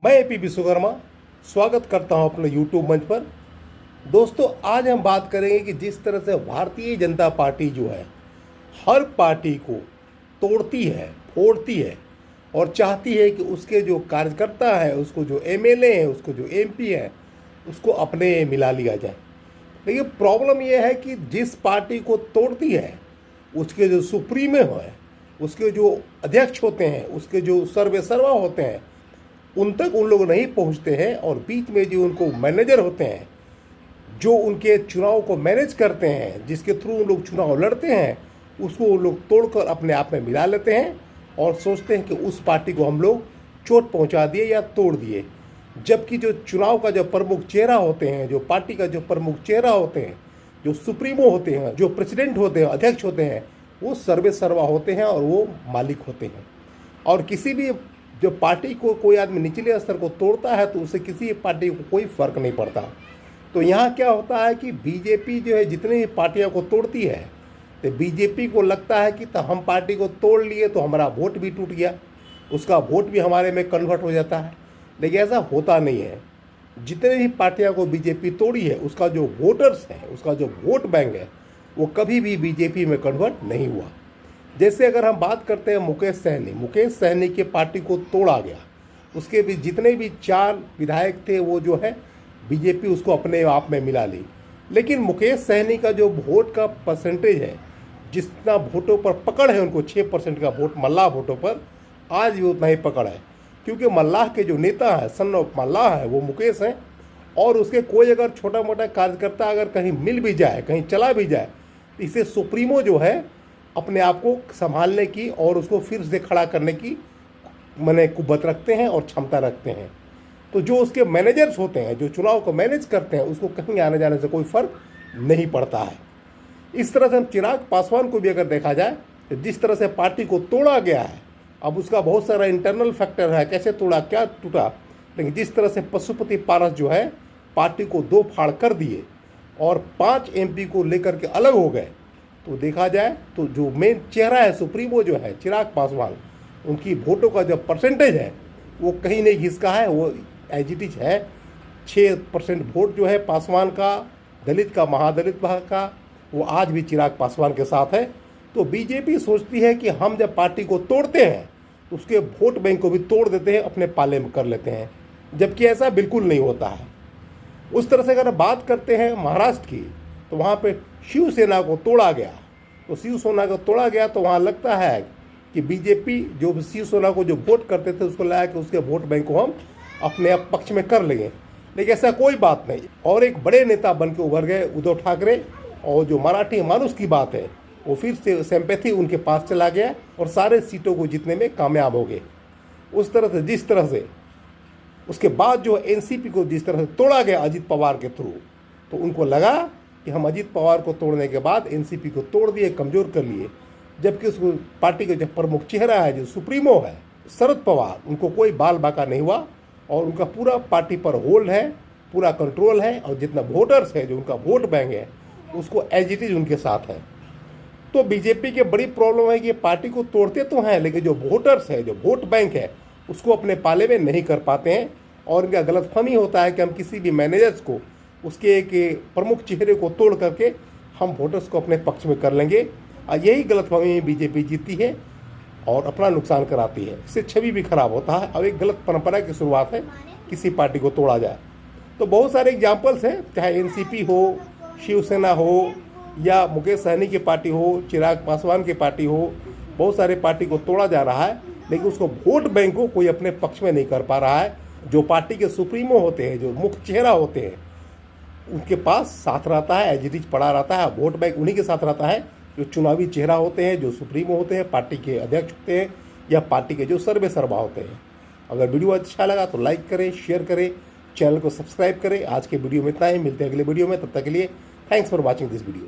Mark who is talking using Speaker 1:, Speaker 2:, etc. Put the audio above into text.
Speaker 1: मैं एपी विश्वकर्मा स्वागत करता हूं अपने यूट्यूब मंच पर। दोस्तों, आज हम बात करेंगे कि जिस तरह से भारतीय जनता पार्टी जो है हर पार्टी को तोड़ती है, फोड़ती है और चाहती है कि उसके जो कार्यकर्ता है, उसको जो एमएलए हैं, उसको जो एमपी है, उसको अपने मिला लिया जाए। लेकिन प्रॉब्लम यह है कि जिस पार्टी को तोड़ती है उसके जो सुप्रीमो है, उसके जो अध्यक्ष होते हैं, उसके जो सर्वेसर्वा होते हैं, उन तक उन लोग नहीं पहुंचते हैं और बीच में जो उनको मैनेजर होते हैं, जो उनके चुनाव को मैनेज करते हैं, जिसके थ्रू उन लोग चुनाव लड़ते हैं, उसको उन लोग तोड़कर अपने आप में मिला लेते हैं और सोचते हैं कि उस पार्टी को हम लोग चोट पहुंचा दिए या तोड़ दिए। जबकि जो चुनाव का जो प्रमुख चेहरा होते हैं, जो पार्टी का जो प्रमुख चेहरा होते हैं, जो सुप्रीमो होते हैं, जो प्रेसिडेंट होते हैं, अध्यक्ष होते हैं, वो सर्वे सर्वा होते हैं और वो मालिक होते हैं। और किसी भी जो पार्टी को कोई आदमी निचले स्तर को तोड़ता है तो उससे किसी पार्टी को कोई फर्क नहीं पड़ता। तो यहाँ क्या होता है कि बीजेपी जो है जितनी भी पार्टियों को तोड़ती है, तो बीजेपी को लगता है कि तो हम पार्टी को तोड़ लिए तो हमारा वोट भी टूट गया, उसका वोट भी हमारे में कन्वर्ट हो जाता है। लेकिन ऐसा होता नहीं है। जितने भी पार्टियों को बीजेपी तोड़ी है, उसका जो वोटर्स है, उसका जो वोट बैंक है, वो कभी भी बीजेपी में कन्वर्ट नहीं हुआ। जैसे अगर हम बात करते हैं मुकेश सहनी की पार्टी को तोड़ा गया, उसके भी जितने भी 4 विधायक थे वो जो है बीजेपी उसको अपने आप में मिला ली। लेकिन मुकेश सहनी का जो वोट का परसेंटेज है, जितना वोटों पर पकड़ है, उनको 6% का वोट मल्लाह वोटों पर आज भी उतना ही पकड़ है। क्योंकि मल्लाह के जो नेता है, सन ऑफ मल्लाह है, वो मुकेश हैं। और उसके कोई अगर छोटा मोटा कार्यकर्ता अगर कहीं मिल भी जाए, कहीं चला भी जाए, तो इसे सुप्रीमो जो है अपने आप को संभालने की और उसको फिर से खड़ा करने की कुव्वत रखते हैं और क्षमता रखते हैं। तो जो उसके मैनेजर्स होते हैं, जो चुनाव को मैनेज करते हैं, उसको कहीं आने जाने से कोई फर्क नहीं पड़ता है। इस तरह से हम चिराग पासवान को भी अगर देखा जाए तो जिस तरह से पार्टी को तोड़ा गया है, अब उसका बहुत सारा इंटरनल फैक्टर है, कैसे तोड़ा, क्या टूटा। लेकिन जिस तरह से पशुपति पारस जो है पार्टी को 2 फाड़ कर दिए और 5 एमपी को लेकर के अलग हो गए, तो देखा जाए तो जो मेन चेहरा है, सुप्रीमो जो है चिराग पासवान, उनकी वोटों का जो परसेंटेज है वो कहीं नहीं घिसका है, वो एज इट इज है। 6% वोट जो है पासवान का, दलित का, महादलित का, वो आज भी चिराग पासवान के साथ है। तो बीजेपी सोचती है कि हम जब पार्टी को तोड़ते हैं तो उसके वोट बैंक को भी तोड़ देते हैं, अपने पाले में कर लेते हैं, जबकि ऐसा बिल्कुल नहीं होता है। उस तरह से अगर बात करते हैं महाराष्ट्र की, तो वहाँ पे शिवसेना को तोड़ा गया। तो शिवसेना को तोड़ा गया तो वहाँ लगता है कि बीजेपी जो शिवसेना को जो वोट करते थे, उसको लगा कि उसके वोट बैंक को हम अपने आप पक्ष में कर लेंगे। लेकिन ऐसा कोई बात नहीं। और एक बड़े नेता बन के उभर गए उद्धव ठाकरे, और जो मराठी मानुस की बात है, वो फिर से सिंपैथी उनके पास चला गया और सारे सीटों को जीतने में कामयाब हो गए। उस तरह से जिस तरह से उसके बाद जो एनसीपी को जिस तरह से तोड़ा गया अजित पवार के थ्रू, तो उनको लगा कि हम अजित पवार को तोड़ने के बाद एनसीपी को तोड़ दिए, कमज़ोर कर लिए। जबकि उसको पार्टी का जो प्रमुख चेहरा है, जो सुप्रीमो है शरद पवार, उनको कोई बाल बाका नहीं हुआ और उनका पूरा पार्टी पर होल्ड है, पूरा कंट्रोल है। और जितना वोटर्स है, जो उनका वोट बैंक है, उसको एज इट इज उनके साथ है। तो बीजेपी की बड़ी प्रॉब्लम है कि पार्टी को तोड़ते तो हैं, लेकिन जो वोटर्स है, जो वोट बैंक है, उसको अपने पाले में नहीं कर पाते हैं। और इनका गलतफहमी होता है कि हम किसी भी मैनेजर्स को, उसके एक प्रमुख चेहरे को तोड़ करके हम वोटर्स को अपने पक्ष में कर लेंगे। और यही गलतफहमी में बीजेपी जीती है और अपना नुकसान कराती है। इससे छवि भी खराब होता है। अब एक गलत परंपरा की शुरुआत है, किसी पार्टी को तोड़ा जाए। तो बहुत सारे एग्जाम्पल्स हैं, चाहे एनसीपी हो, शिवसेना हो, या मुकेश सहनी की पार्टी हो, चिराग पासवान की पार्टी हो, बहुत सारे पार्टी को तोड़ा जा रहा है, लेकिन उसको वोट बैंक को कोई अपने पक्ष में नहीं कर पा रहा है। जो पार्टी के सुप्रीमो होते हैं, जो मुख्य चेहरा होते हैं, उनके पास साथ रहता है, एज इट इज पड़ा रहता है। वोट बैंक उन्हीं के साथ रहता है, जो चुनावी चेहरा होते हैं, जो सुप्रीमो होते हैं, पार्टी के अध्यक्ष होते हैं, या पार्टी के जो सर्वे सर्वा होते हैं। अगर वीडियो अच्छा लगा तो लाइक करें, शेयर करें, चैनल को सब्सक्राइब करें। आज के वीडियो में इतना ही, मिलते हैं अगले वीडियो में। तब तक के लिए thanks for watching this video.